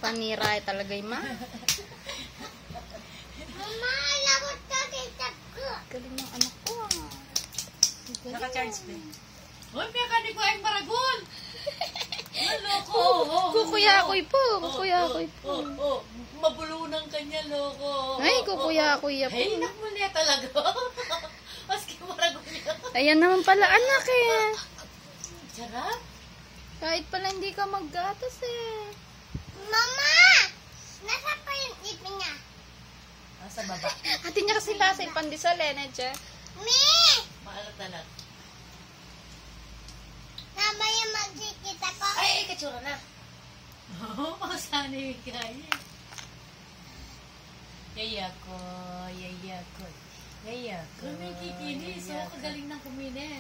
Panira talaga yung ma. Mama, lagot ka kita ko. Galing ng anak ko ah. Naka-charge ba? Uy, piyakani ko ay maragol! Loko! Kukuyakoy po. Kukuyakoy po. Mabulunan ka niya, loko. Ay, kukuyakoy po. Ay, inak mo niya talaga. Maski maragol niya. Ayan naman pala anak eh. Sarap. Kahit pala hindi ka maggatas eh. Mama! Nasa pa yung ipin niya? Sa baba. Ate niya kasi lasa yung pandesal eh, Nedje. Mi! Maalat-alat. Tama yung magkikita ko. Ay, katsura na. Oo, makasanay ka. Yaya ko. Yaya ko. Yaya ko. May kikinis. So, kagaling ng kuminis.